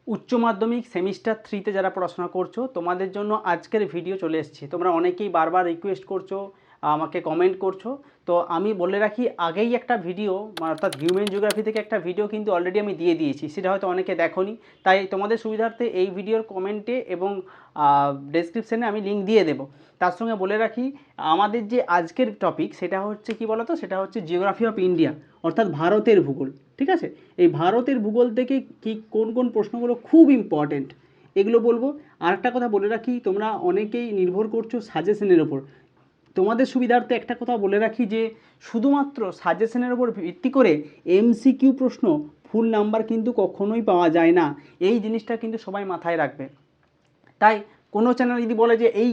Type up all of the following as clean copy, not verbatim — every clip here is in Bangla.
উচ্চ মাধ্যমিক সেমিস্টার 3তে যারা পড়াশোনা করছো তোমাদের জন্য আজকের ভিডিও চলে এসেছে। তোমরা অনেকেই বারবার রিকোয়েস্ট করছো, আমাকে কমেন্ট করছো। তো আমি বলে রাখি, আগেই একটা ভিডিও অর্থাৎ হিউম্যান জিওগ্রাফি থেকে একটা ভিডিও কিন্তু অলরেডি আমি দিয়ে দিয়েছি, সেটা হয়তো অনেকে দেখোনি। তাই তোমাদের সুবিধার্থে এই ভিডিওর কমেন্টে এবং ডেসক্রিপশানে আমি লিঙ্ক দিয়ে দেবো। তার সঙ্গে বলে রাখি, আমাদের যে আজকের টপিক সেটা হচ্ছে কি বলতো, সেটা হচ্ছে জিওগ্রাফি অফ ইন্ডিয়া, অর্থাৎ ভারতের ভূগোল। ঠিক আছে, এই ভারতের ভূগোল থেকে কি কোন কোন প্রশ্নগুলো খুব ইম্পর্টেন্ট এগুলো বলবো। আর একটা কথা বলে রাখি, তোমরা অনেকেই নির্ভর করছো সাজেশনের ওপর। তোমাদের সুবিধার্থে একটা কথা বলে রাখি যে শুধুমাত্র সাজেশনের ওপর ভিত্তি করে এমসিকিউ প্রশ্ন ফুল নাম্বার কিন্তু কখনোই পাওয়া যায় না। এই জিনিসটা কিন্তু সবাই মাথায় রাখবে। তাই কোনো চ্যানেল যদি বলে যে এই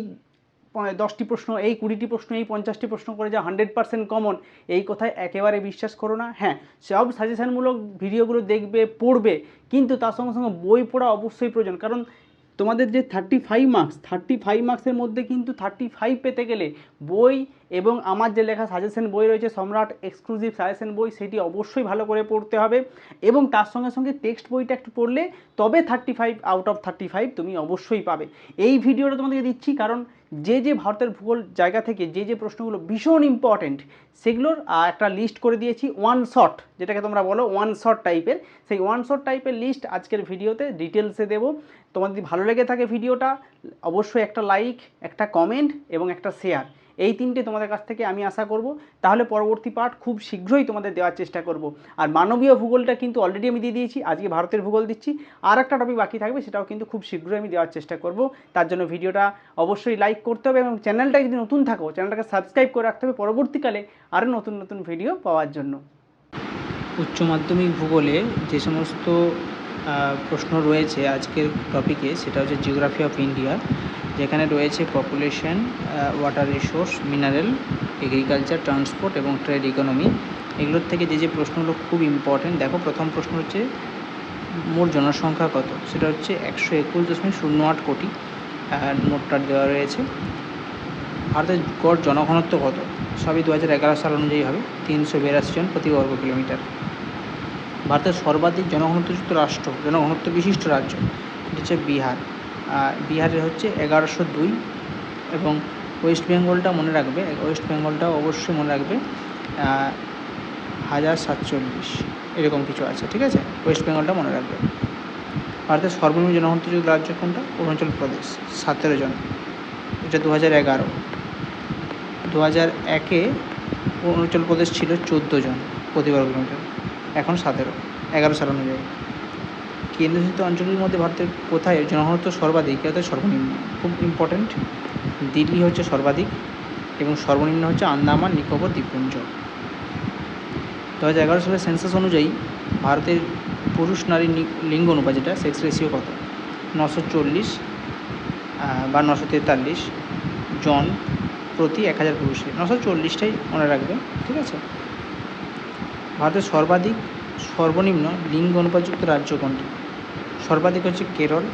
10টি প্রশ্ন, এই 20টি প্রশ্ন, এই 50টি প্রশ্ন করে যা 100% কমন, এই কথায় একেবারে বিশ্বাস করো না। হ্যাঁ, সব সাজেশনমূলক ভিডিওগুলো দেখবে, পড়বে, কিন্তু তার সঙ্গে সঙ্গে বই পড়া অবশ্যই প্রয়োজন। কারণ তোমাদের যে 35 মার্কসের মধ্যে কিন্তু 35 পেতে গেলে বই এবং আমার যে লেখা সাজেশন বই রয়েছে সম্রাট এক্সক্লুসিভ সাজেশন বই, সেটি অবশ্যই ভালো করে পড়তে হবে। এবং তার সঙ্গে সঙ্গে টেক্সট বইটা একটু পড়লে তবে 35 আউট অফ 35 তুমি অবশ্যই পাবে। এই ভিডিওটা তোমাদেরকে দিচ্ছি কারণ যে ভারতের ভূগোল জায়গা থেকে যে প্রশ্নগুলো ভীষণ ইম্পর্টেন্ট সেগুলোর একটা লিস্ট করে দিয়েছি, ওয়ান শট যেটাকে তোমরা বলো, ওয়ান শট টাইপের। সেই ওয়ান শট টাইপের লিস্ট আজকের ভিডিওতে ডিটেলসে দেবো। তোমার যদি ভালো লেগে থাকে ভিডিওটা, অবশ্যই একটা লাইক, একটা কমেন্ট এবং একটা শেয়ার, এই তিনটে তোমাদের কাছ থেকে আমি আশা করব। তাহলে পরবর্তী পার্ট খুব শীঘ্রই তোমাদের দেওয়ার চেষ্টা করব। আর মানবীয় ভূগোলটা কিন্তু অলরেডি আমি দিয়ে দিয়েছি, আজকে ভারতের ভূগোল দিচ্ছি। আর একটা টপিক বাকি থাকবে, সেটাও কিন্তু খুব শীঘ্রই আমি দেওয়ার চেষ্টা করব। তার জন্য ভিডিওটা অবশ্যই লাইক করতে হবে এবং চ্যানেলটা যদি নতুন থাকো চ্যানেলটাকে সাবস্ক্রাইব করে রাখতে হবে পরবর্তীকালে আরও নতুন নতুন ভিডিও পাওয়ার জন্য। উচ্চ মাধ্যমিক ভূগোলে যে সমস্ত প্রশ্ন রয়েছে আজকের টপিকে, সেটা হচ্ছে জিওগ্রাফি অফ ইন্ডিয়া, যেখানে রয়েছে population, water resource, mineral, agriculture, transport এবং ট্রেড ইকোনমি। এগুলোর থেকে যে প্রশ্নগুলো খুব ইম্পর্টেন্ট, দেখো প্রথম প্রশ্ন হচ্ছে মোট জনসংখ্যা কত, সেটা হচ্ছে 121.08 কোটি মোটটা দেওয়া রয়েছে। ভারতের গড় জনঘনত্ব কত, সবই 2011 সাল অনুযায়ী হবে, 382 জন প্রতি বর্গ কিলোমিটার। ভারতের সর্বাধিক জনঘনত্বযুক্ত রাষ্ট্র, জনঘনত্ব বিশিষ্ট রাজ্য, এটা হচ্ছে বিহার। বিহারের হচ্ছে 1102। এবং ওয়েস্ট বেঙ্গলটা মনে রাখবে, ওয়েস্ট বেঙ্গলটাও অবশ্যই মনে রাখবে, 1047 এরকম কিছু আছে। ঠিক আছে, ওয়েস্ট বেঙ্গলটা মনে রাখবে। ভারতের সর্বনিম্ন জনঘনত্বযুক্ত রাজ্য কোনটা, অরুণাচল প্রদেশ, 17 জন, এটা 2011। 2001-এ অরুণাচল প্রদেশ ছিল 14 জন প্রতি বর্গ কিলোমিটার, এখন 11 সাল অনুযায়ী। কেন্দ্রশাসিত অঞ্চলের মধ্যে ভারতের কোথায় জনঘনত্ব সর্বাধিক, অর্থাৎ সর্বনিম্ন, খুব ইম্পর্টেন্ট। দিল্লি হচ্ছে সর্বাধিক এবং সর্বনিম্ন হচ্ছে আন্দামান নিকোবর দ্বীপপুঞ্জ। 2011 সালের সেন্সাস অনুযায়ী ভারতের পুরুষ নারী লিঙ্গ অনুপাত, যেটা সেক্স রেশিও কত, 940 বা 943 জন প্রতি 1000 পুরুষে, 940টাই মনে রাখবে। ঠিক আছে, ভারতের সর্বাধিক সর্বনিম্ন লিঙ্গ অনুপাতযুক্ত রাজ্য কোনটি, সর্বাধিক হচ্ছে কেরল,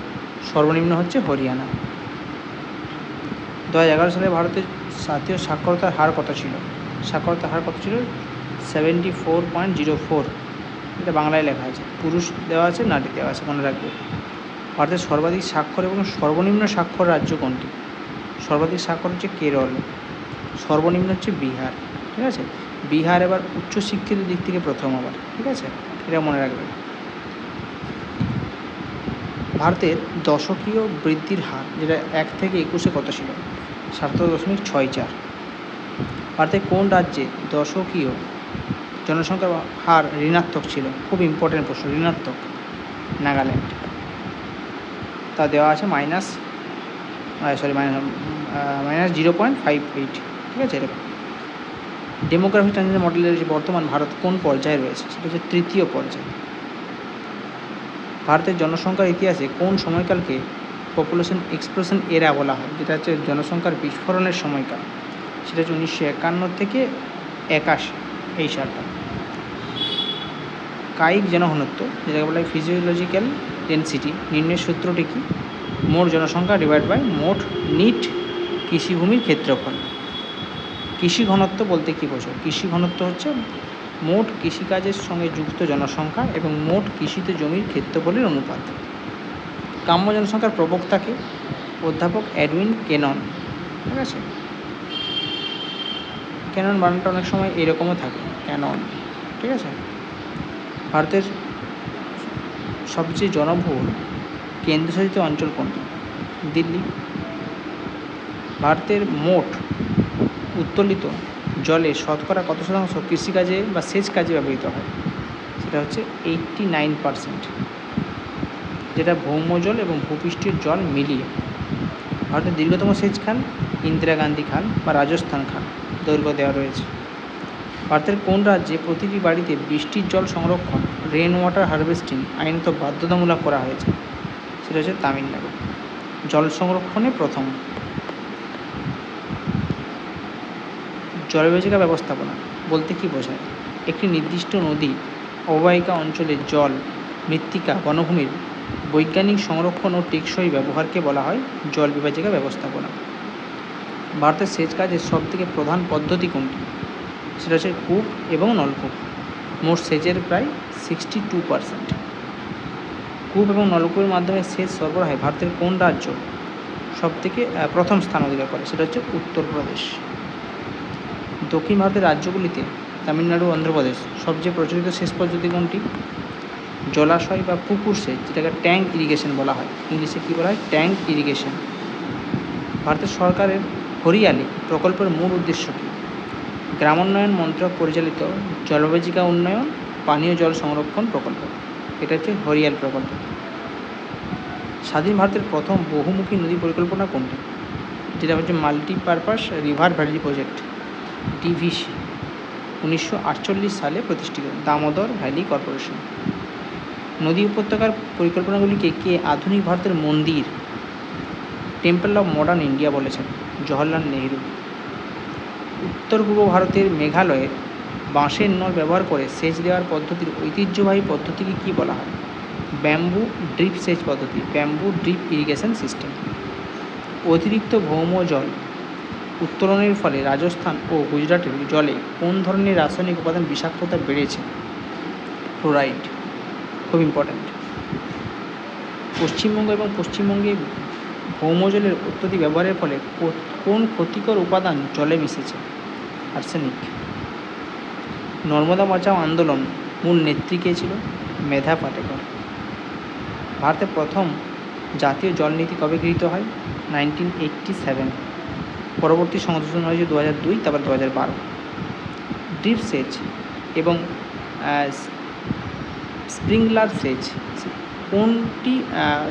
সর্বনিম্ন হচ্ছে হরিয়ানা। 2011 সালে ভারতের জাতীয় সাক্ষরতার হার কত ছিল, সাক্ষরতার হার কত ছিল, 74.04। এটা বাংলায় লেখা আছে, পুরুষ দেওয়া আছে, নারী দেওয়া আছে, মনে রাখবে। ভারতের সর্বাধিক স্বাক্ষর এবং সর্বনিম্ন স্বাক্ষর রাজ্য কোনটি, সর্বাধিক স্বাক্ষর হচ্ছে কেরল, সর্বনিম্ন হচ্ছে বিহার। ঠিক আছে, বিহার এবার উচ্চশিক্ষিত দিক থেকে প্রথম আবার। ঠিক আছে, এটা মনে রাখবে। ভারতের দশকীয় বৃদ্ধির হার, যেটা 1 থেকে 21-এ কত ছিল, 7.64। ভারতের কোন রাজ্যে দশকীয় জনসংখ্যার হার ঋণাত্মক ছিল, খুব ইম্পর্টেন্ট প্রশ্ন, ঋণাত্মক, নাগাল্যান্ড, তা দেওয়া আছে -0.58। ঠিক আছে, এরকম। ডেমোগ্রাফিক ট্রানজিশন মডেলের যে বর্তমান ভারত কোন পর্যায়ে রয়েছে, সেটা হচ্ছে 3য় পর্যায়ে। ভারতের জনসংখ্যার ইতিহাসে কোন সময়কালকে পপুলেশন এক্সপ্লোশন এরা বলা হয়, যেটা হচ্ছে জনসংখ্যার বিস্ফোরণের সময়কাল, সেটা হচ্ছে 1951 থেকে 81 এই সালটা। কায়িক জনঘনত্ব, যেটাকে বলা হয় ফিজিওলজিক্যাল ডেনসিটি, নির্ণয়ের সূত্রটি কি, মোট জনসংখ্যা ডিভাইড বাই মোট নিট কৃষিভূমির ক্ষেত্রফল। কৃষি ঘনত্ব বলতে কী বোঝো, কৃষি ঘনত্ব হচ্ছে মোট কৃষিকাজের সঙ্গে যুক্ত জনসংখ্যা এবং মোট কৃষিত জমির ক্ষেত্রফলের অনুপাত। গ্রাম্য জনসংখ্যার প্রবক্তাকে অধ্যাপক এডউইন কেনন, ঠিক আছে। ক্যানন বানানটা অনেক সময় এরকমও থাকে, ক্যানন, ঠিক আছে। ভারতের সবচেয়ে জনবহুল কেন্দ্রশাসিত অঞ্চল কোনটি? দিল্লি। ভারতের মোট উত্তোলিত জলে শতকরা কত শতাংশ কৃষিকাজে বা সেচ কাজে ব্যবহৃত হয়? সেটা হচ্ছে 89%, যেটা ভৌমজল এবং ভূপৃষ্ঠের জল মিলিয়ে। ভারতের দীর্ঘতম সেচ খাল ইন্দিরা গান্ধী খাল বা রাজস্থান খাল, দৈর্ঘ্য দেওয়া রয়েছে। ভারতের কোন রাজ্যে প্রতিটি বাড়িতে বৃষ্টির জল সংরক্ষণ, রেন ওয়াটার হারভেস্টিং আইনত বাধ্যতামূলক করা হয়েছে? সেটা হচ্ছে তামিলনাড়ু। জল সংরক্ষণে প্রথম। জলবিভাজিকা ব্যবস্থাপনা বলতে কী বোঝায়? একটি নির্দিষ্ট নদী অববাহিকা অঞ্চলের জল, মৃত্তিকা, বনভূমির বৈজ্ঞানিক সংরক্ষণ ও টেকসই ব্যবহারকে বলা হয় জল বিভাজিকা ব্যবস্থাপনা। ভারতের সেচ কাজের সবথেকে প্রধান পদ্ধতি কোনটি? সেটা হচ্ছে কূপ এবং নলকূপ। মোট সেচের প্রায় 62%। কূপ এবং নলকূপের মাধ্যমে সেচ সরবরাহে ভারতের কোন রাজ্য সবথেকে প্রথম স্থান অধিকার করে? সেটা হচ্ছে উত্তরপ্রদেশ। দক্ষিণ ভারতের রাজ্যগুলিতে তামিলনাড়ু, অন্ধ্রপ্রদেশ সবচেয়ে প্রচলিত সেচ পদ্ধতি কোনটি? জলাশয় বা পুকুর সেচ, যেটাকে ট্যাঙ্ক ইরিগেশন বলা হয়। ইংলিশে কী বলা হয়? Tank irrigation. ভারতের সরকারের হরিয়ালি প্রকল্পের মূল উদ্দেশ্য কী? গ্রামোন্নয়ন মন্ত্রক পরিচালিত জলবিভাজিকা উন্নয়ন পানীয় জল সংরক্ষণ প্রকল্প, এটা হচ্ছে হরিয়াল প্রকল্প। স্বাধীন ভারতের প্রথম বহুমুখী নদী পরিকল্পনা কোনটি? যেটা হচ্ছে multipurpose river valley project, DVC, 1948 সালে প্রতিষ্ঠিত, দামোদর ভ্যালি কর্পোরেশন। নদী উপত্যকার পরিকল্পনাগুলিকে কে আধুনিক ভারতের মন্দির, টেম্পল অফ মডার্ন ইন্ডিয়া বলেছেন? জওহরলাল নেহরু। উত্তর পূর্ব ভারতের মেঘালয়ের বাঁশের নল ব্যবহার করে সেচ দেওয়ার পদ্ধতির ঐতিহ্যবাহী পদ্ধতিকে কী বলা হয়? ব্যাম্বু ড্রিপ সেচ পদ্ধতি, ব্যাম্বু ড্রিপ ইরিগেশন সিস্টেম। অতিরিক্ত ভৌম জল উত্তোলনের ফলে রাজস্থান ও গুজরাটের জলে কোন ধরনের রাসায়নিক উপাদান বিষাক্ততা বেড়েছে? ফ্লোরাইড, খুব ইম্পর্ট্যান্ট। পশ্চিমবঙ্গ এবং পশ্চিমবঙ্গে ভৌমজলের অত্যধিক ব্যবহারের ফলে কোন ক্ষতিকর উপাদান জলে মিশেছে? আর্সেনিক। নর্মদা বাঁচাও আন্দোলন মূল নেত্রী কে ছিল? মেধা পাটেকর। ভারতের প্রথম জাতীয় জল নীতি কবে গৃহীত হয়? 1987। পরবর্তী সংশোধন হয়েছে 2002, তারপর 2012। ড্রিপ সেচ এবং স্প্রিংলার সেচ কোনটি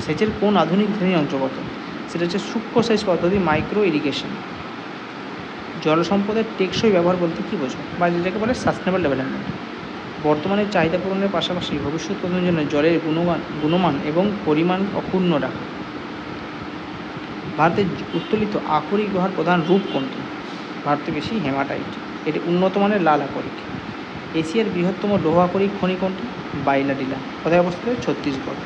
সেচের কোন আধুনিক শ্রেণীর অন্তর্গত? সেটা হচ্ছে সূক্ষ্ম সেচ পদ্ধতি, মাইক্রো ইরিগেশন। জল সম্পদের টেকসই ব্যবহার বলতে কী বোঝো, বা যেটাকে বলে সাস্টেনেবল ডেভেলপমেন্ট? বর্তমানে চাহিদা পূরণের পাশাপাশি ভবিষ্যৎ প্রজন্মের জন্য জলের গুণমান এবং পরিমাণ অক্ষুণ্ণ রাখা। ভারতের উত্তোলিত আকরিক লোহার প্রধান রূপ কোনটি? ভারতে বেশি হেমাটাইট, এটি উন্নত মানের লাল আকরিক। এশিয়ার বৃহত্তম লৌহ আকরিক খনি কোনটি? বাইলাডিলা। কোথায় অবস্থিত? ছত্তিশগড়।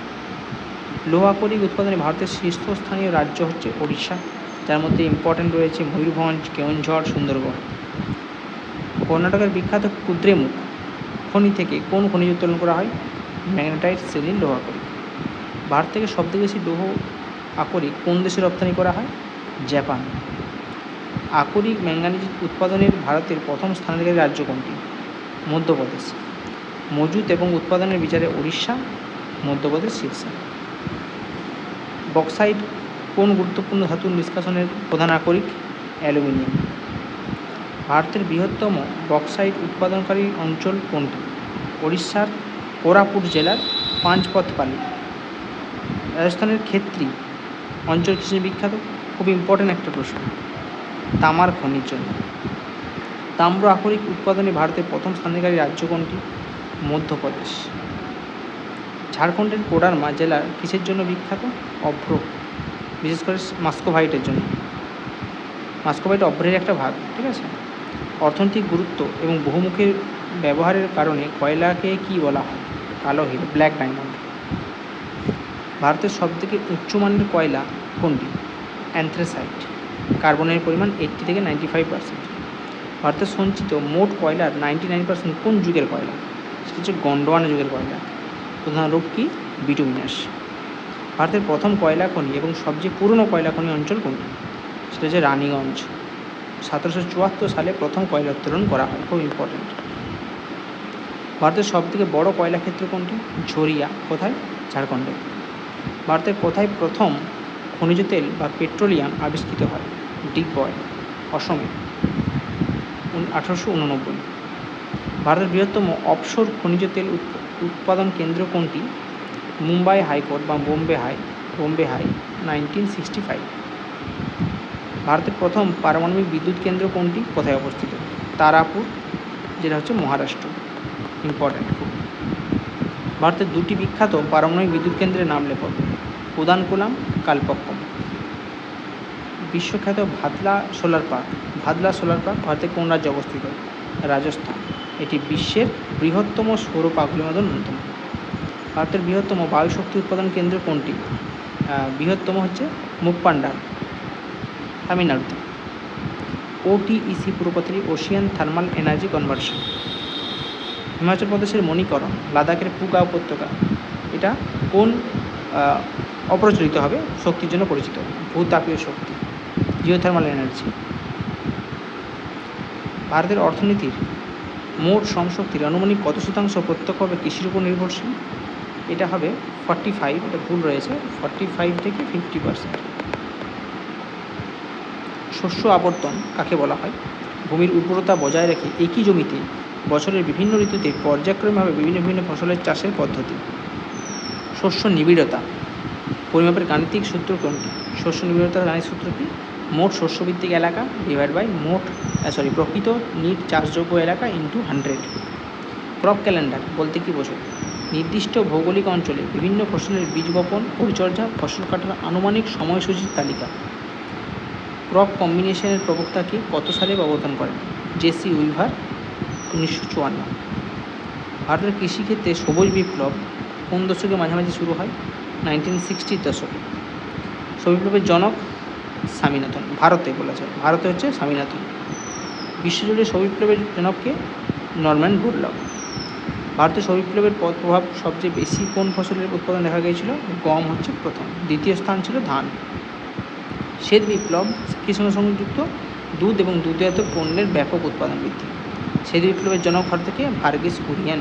লৌহ আকরিক উৎপাদনে ভারতের শীর্ষস্থানীয় রাজ্য হচ্ছে ওড়িশা, যার মধ্যে ইম্পর্ট্যান্ট রয়েছে ময়ূরভঞ্জ, কেওনঝড়, সুন্দরগড়। কর্ণাটকের বিখ্যাত কুদ্রেমুখ খনি থেকে কোন খনিজ উত্তোলন করা হয়? ম্যাগনেটাইট শ্রেণীর লৌহ আকরিক। ভারত থেকে সবথেকে বেশি লৌহ আকরিক কোন দেশে রপ্তানি করা হয়? জাপান। আকরিক ম্যাঙ্গানিজ উৎপাদনের ভারতের প্রথম স্থানাধিকারী রাজ্য কোনটি? মধ্যপ্রদেশ। মজুত এবং উৎপাদনের বিচারে উড়িষ্যা, মধ্যপ্রদেশ শীর্ষে। বক্সাইট কোন গুরুত্বপূর্ণ ধাতুর নিষ্কাশনের প্রধান আকরিক? অ্যালুমিনিয়াম। ভারতের বৃহত্তম বক্সাইট উৎপাদনকারী অঞ্চল কোনটি? ওড়িশার কোরাপুট জেলার পাঞ্চপথপালি। রাজস্থানের ক্ষেত্রী অঞ্চল কিসের বিখ্যাত? খুব ইম্পর্ট্যান্ট একটা প্রশ্ন, তামার খনির জন্য। তাম্র আকরিক উৎপাদনে ভারতের প্রথম স্থানাধিকারী রাজ্য কোনটি? মধ্যপ্রদেশ। ঝাড়খণ্ডের কোডারমা জেলা কিসের জন্য বিখ্যাত? অভ্র, বিশেষ করে মাস্কোভাইটের জন্য। মাস্কোভাইট অভ্রের একটা ভাগ, ঠিক আছে। অর্থনৈতিক গুরুত্ব এবং বহুমুখী ব্যবহারের কারণে কয়লাকে কী বলা হয়? কালো হিরে, ব্ল্যাক ডায়মন্ড। ভারতের সবথেকে উচ্চমানের কয়লা কোনটি? অ্যান্থ্রাসাইট। কার্বনের পরিমাণ 80 থেকে 95%। ভারতের সঞ্চিত মোট কয়লার 99% কোন যুগের কয়লা? সেটা হচ্ছে গন্ডোয়ানা যুগের কয়লা। প্রধান রূপ কি? বিটুমিনাস। ভারতের প্রথম কয়লা খনি এবং সবচেয়ে পুরনো কয়লা খনি অঞ্চল কোনটি? সেটা হচ্ছে রানীগঞ্জ। 1774 সালে প্রথম কয়লা উত্তোলন করা হয়, খুব ইম্পর্টেন্ট। ভারতের সবথেকে বড় কয়লা ক্ষেত্র কোনটি? ঝরিয়া। কোথায়? ঝাড়খণ্ডে। ভারতের কোথায় প্রথম খনিজ তেল বা পেট্রোলিয়াম আবিষ্কৃত হয়? ডিগবয়, অসমে, 1889। ভারতের বৃহত্তম অফশোর খনিজ তেল উৎপাদন কেন্দ্র কোনটি? মুম্বাই হাইকোর্ট বা বোম্বে হাই, 1965। ভারতের প্রথম পারমাণবিক বিদ্যুৎ কেন্দ্র কোনটি? কোথায় অবস্থিত? তারাপুর, যেটা হচ্ছে মহারাষ্ট্র, ইম্পর্টেন্ট খুব। ভারতের দুটি বিখ্যাত পারমাণবিক বিদ্যুৎ কেন্দ্রের নাম লেখো। কুদানকুলাম, কালপক্কম। বিশ্বখ্যাত ভাদলা সোলার পার্ক ভারতের কোন রাজ্যে অবস্থিত? রাজস্থান। এটি বিশ্বের বৃহত্তম সৌর পার্কগুলির মধ্যে অন্যতম। ভারতের বৃহত্তম বায়ু শক্তি উৎপাদন কেন্দ্র কোনটি? বৃহত্তম হচ্ছে মুপ্পান্ডার, তামিলনাড়ুতে। OTEC পুরো কথাটি Ocean thermal energy conversion. Himachal প্রদেশের মণিকরণ, লাদাখের পুকা উপত্যকা, এটা কোন অপ্রচলিত হবে শক্তির জন্য পরিচিত? ভূতাপীয় শক্তি, জিওথার্মাল এনার্জি। ভারতের অর্থনীতির মোট শ্রমশক্তির আনুমানিক কত শতাংশ প্রত্যক্ষভাবে কৃষির উপর নির্ভরশীল? এটা হবে 45, এটা ভুল রয়েছে, 45 থেকে 50%। শস্য আবর্তন কাকে বলা হয়? ভূমির উর্বরতা বজায় রেখে একই জমিতে বছরের বিভিন্ন ঋতুতে পর্যায়ক্রমভাবে বিভিন্ন ফসলের চাষের পদ্ধতি। শস্য নিবিড়তা পরিমাপের গাণিতিক সূত্র কোনটি? শস্য নিবিড়তার গাণিতিক সূত্র কি? মোট শস্যভিত্তিক এলাকা ডিভাইড বাই প্রকৃত নিট চাষযোগ্য এলাকা ইন্টু 100। ক্রপ ক্যালেন্ডার বলতে কি বোঝো? নির্দিষ্ট ভৌগোলিক অঞ্চলে বিভিন্ন ফসলের বীজ বপন, পরিচর্যা, ফসল কাটার আনুমানিক সময়সূচির তালিকা। ক্রপ কম্বিনেশনের প্রবক্তা কি? কত সালে অবদান করেন? J C Weaver, 1954। ভারতের কৃষিক্ষেত্রে সবুজ বিপ্লব কোন দশকের মাঝামাঝি শুরু হয়? 1960 দশকে। সবুজ বিপ্লবের জনক স্বামীনাথন। ভারতে বলেছে, ভারতে হচ্ছে স্বামীনাথন। বিশ্বজুড়ে সবুজ বিপ্লবের জনককে? Norman Borlaug. ভারতের সবুজ বিপ্লবের প্রভাব সবচেয়ে বেশি কোন ফসলের উৎপাদন দেখা গিয়েছিল? গম হচ্ছে প্রথম, দ্বিতীয় স্থান ছিল ধান। শ্বেত বিপ্লব কৃষি সঙ্গে সংযুক্ত? দুধ এবং দুগ্ধজাত পণ্যের ব্যাপক উৎপাদন বৃদ্ধি। শ্বেত বিপ্লবের জনক ভারত থেকে ভার্গিস কুরিয়েন।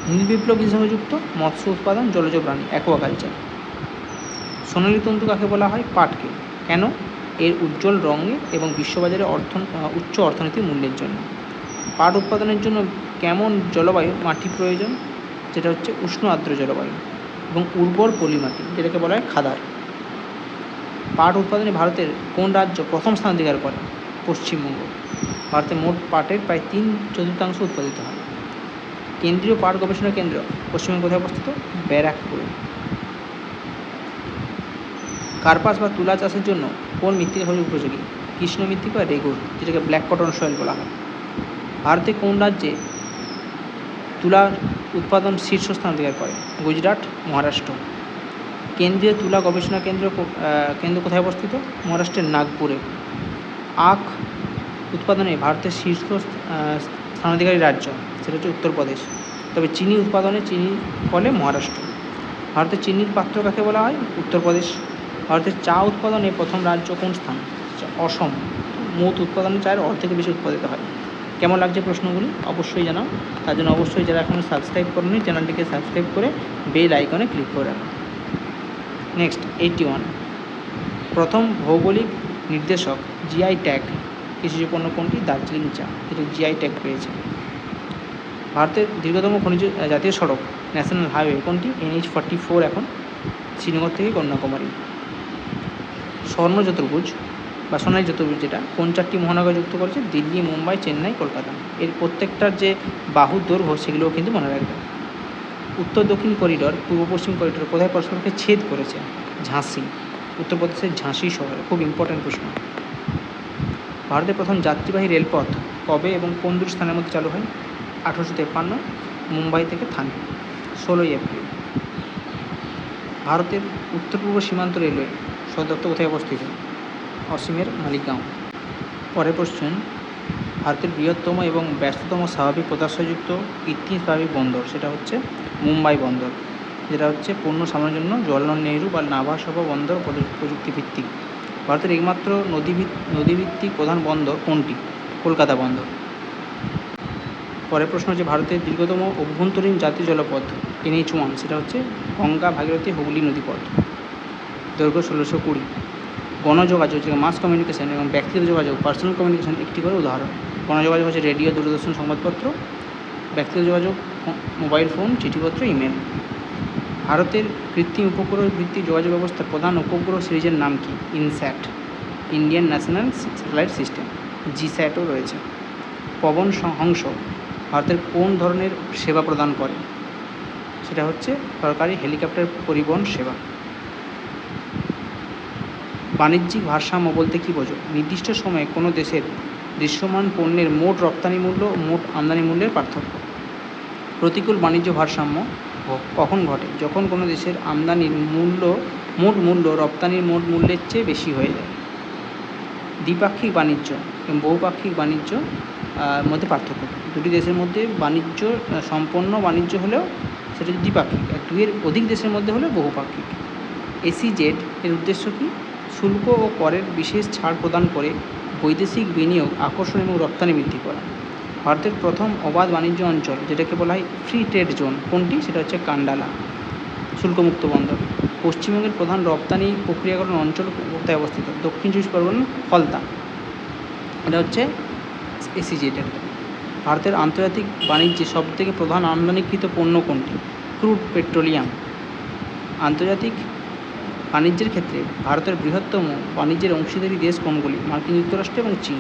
নীল বিপ্লব কৃষি সঙ্গে যুক্ত? মৎস্য উৎপাদন, জলজ প্রাণী, অ্যাকোয়াকালচার। সোনালী তন্তু কাকে বলা হয়? পাটকে। কেন? এর উজ্জ্বল রঙে এবং বিশ্ববাজারে উচ্চ অর্থনৈতিক মূল্যের জন্য। পাট উৎপাদনের জন্য কেমন জলবায়ু মাটি প্রয়োজন? যেটা হচ্ছে উষ্ণ আর্দ্র জলবায়ু এবং উর্বর পলিমাটি, যেটাকে বলা হয় খাদার। পাট উৎপাদনে ভারতের কোন রাজ্য প্রথম স্থান অধিকার করে? পশ্চিমবঙ্গ। ভারতে মোট পাটের প্রায় 3/4 উৎপাদিত হয়। কেন্দ্রীয় পাট গবেষণা কেন্দ্র পশ্চিমবঙ্গে কোথায় অবস্থিত? ব্যারাকপুরে। কার্পাস বা তুলা চাষের জন্য কোন মৃত্তিকা সবচেয়ে উপযোগী? কৃষ্ণ মৃত্তিকা বা রেগুর, যেটাকে ব্ল্যাক কটন সয়েল বলা হয়। ভারতে কোন রাজ্যে তুলার উৎপাদন শীর্ষস্থান অধিকার করে? গুজরাট, মহারাষ্ট্র। কেন্দ্রীয় তুলা গবেষণা কেন্দ্র কোথায় অবস্থিত? মহারাষ্ট্রের নাগপুরে। আখ উৎপাদনে ভারতের শীর্ষ স্থানাধিকারী রাজ্য, সেটা হচ্ছে উত্তরপ্রদেশ। তবে চিনি উৎপাদনে চিনি ফলে মহারাষ্ট্র। ভারতের চিনির পাত্র কাকে বলা হয়? উত্তরপ্রদেশ। ভারতের চা উৎপাদনে প্রথম রাজ্য কোন স্থান? অসম। মোট উৎপাদনে চায়ের অর্ধেকের বেশি উৎপাদিত হয়। কেমন লাগছে প্রশ্নগুলি অবশ্যই জানাও। তার জন্য অবশ্যই যারা এখনও সাবস্ক্রাইব করেনি চ্যানেলটিকে সাবস্ক্রাইব করে বেল আইকনে ক্লিক করে রাখো। নেক্সট 81, প্রথম ভৌগোলিক নির্দেশক জিআই ট্যাগ কৃষিজ পণ্য কোনটি? দার্জিলিং চা, যেটা জিআই ট্যাগ পেয়েছে। ভারতের দীর্ঘতম খনিজ জাতীয় সড়ক ন্যাশনাল হাইওয়ে কোনটি? NH-44 এখন শ্রীনগর থেকে কন্যাকুমারী। স্বর্ণ চতুর্ভুজ বা সোনালী চতুর্ভুজ যেটা কোন 4টি মহানগর যুক্ত করেছে? দিল্লি, মুম্বাই, চেন্নাই, কলকাতা। এর প্রত্যেকটার যে বাহুর দৈর্ঘ্য সেগুলোও কিন্তু মনে রাখবে। উত্তর দক্ষিণ করিডর, পূর্ব পশ্চিম করিডর কোথায় পরস্পরকে ছেদ করেছে? ঝাঁসি, উত্তরপ্রদেশের ঝাঁসি শহরে। খুব ইম্পর্ট্যান্ট প্রশ্ন। ভারতের প্রথম যাত্রীবাহী রেলপথ কবে এবং কোন দুটি স্থানের মধ্যে চালু হয়? 1853, মুম্বাই থেকে থানে, 16 এপ্রিল। ভারতের উত্তর পূর্ব সীমান্ত রেলওয়ে সদর দপ্তর কোথায় অবস্থিত? অসমের মালিগাঁও। পরের প্রশ্ন, ভারতের বৃহত্তম এবং ব্যস্ততম স্বাভাবিক পোতাশ্রয়যুক্ত কৃত্রিম স্বাভাবিক বন্দর সেটা হচ্ছে মুম্বাই বন্দর, যেটা হচ্ছে পণ্য সামনের জন্য জওহরলাল নেহরু বা নাভাসভা বন্দর প্রযুক্তি ভিত্তিক। ভারতের একমাত্র নদীভিত্তিক প্রধান বন্দর কোনটি? কলকাতা বন্দর। পরের প্রশ্ন হচ্ছে ভারতের দীর্ঘতম অভ্যন্তরীণ জাতীয় জলপথ NH1, সেটা হচ্ছে গঙ্গা ভাগীরথী হুগলি নদীপথ, দৈর্ঘ্য 1620। গণযোগাযোগ যেটা মাস কমিউনিকেশন এবং ব্যক্তিগত যোগাযোগ পার্সোনাল কমিউনিকেশন একটি করে উদাহরণ। গণযোগাযোগ হচ্ছে রেডিও, দূরদর্শন, সংবাদপত্র। ব্যক্তিগত যোগাযোগ মোবাইল ফোন, চিঠিপত্র, ইমেল। ভারতের কৃত্রিম উপগ্রহ ভিত্তিক যোগাযোগ ব্যবস্থার প্রধান উপগ্রহ সিরিজের নাম কি? INSAT, Indian National Satellite System. জিস্যাটও রয়েছে। পবন হংস ভারতের কোন ধরনের সেবা প্রদান করে? সেটা হচ্ছে সরকারি হেলিকপ্টার পরিবহন সেবা। বাণিজ্যিক ভারসাম্য বলতে কী বোঝো? নির্দিষ্ট সময়ে কোনো দেশের দৃশ্যমান পণ্যের মোট রপ্তানি মূল্য ও মোট আমদানি মূল্যের পার্থক্য। প্রতিকূল বাণিজ্য ভারসাম্য কখন ঘটে? যখন কোনো দেশের আমদানির মোট মূল্য রপ্তানির মোট মূল্যের চেয়ে বেশি হয়ে যায়। দ্বিপাক্ষিক বাণিজ্য এবং বহুপাক্ষিক বাণিজ্য মধ্যে পার্থক্য। দুটি দেশের মধ্যে বাণিজ্য সম্পন্ন বাণিজ্য হলেও সেটা দ্বিপাক্ষিক, আর দুইয়ের অধিক দেশের মধ্যে হলে বহুপাক্ষিক। SEZ এর উদ্দেশ্য কী? শুল্ক ও করের বিশেষ ছাড় প্রদান করে বৈদেশিক বিনিয়োগ আকর্ষণ এবং রপ্তানি বৃদ্ধি করা। ভারতের প্রথম অবাধ বাণিজ্য অঞ্চল যেটাকে বলা হয় ফ্রি ট্রেড জোন কোনটি? সেটা হচ্ছে কান্ডালা, শুল্কমুক্ত বন্দর। পশ্চিমবঙ্গের প্রধান রপ্তানি প্রক্রিয়াকরণ অঞ্চল কোথায় অবস্থিত? দক্ষিণ চব্বিশ পরগনা, ফলতা। এটা হচ্ছে SEZ এর। ভারতের আন্তর্জাতিক বাণিজ্যে সবথেকে প্রধান আমদানিকৃত পণ্য কোনটি? Crude petroleum. আন্তর্জাতিক বাণিজ্যের ক্ষেত্রে ভারতের বৃহত্তম বাণিজ্যের অংশীদারি দেশ কোনগুলি? মার্কিন যুক্তরাষ্ট্র এবং চীন।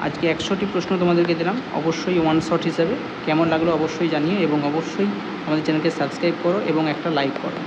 আজকে 100টি প্রশ্ন তোমাদেরকে দিলাম, অবশ্যই ওয়ান শট হিসাবে। কেমন লাগলো অবশ্যই জানিও এবং অবশ্যই আমাদের চ্যানেলকে সাবস্ক্রাইব করো এবং একটা লাইক করো।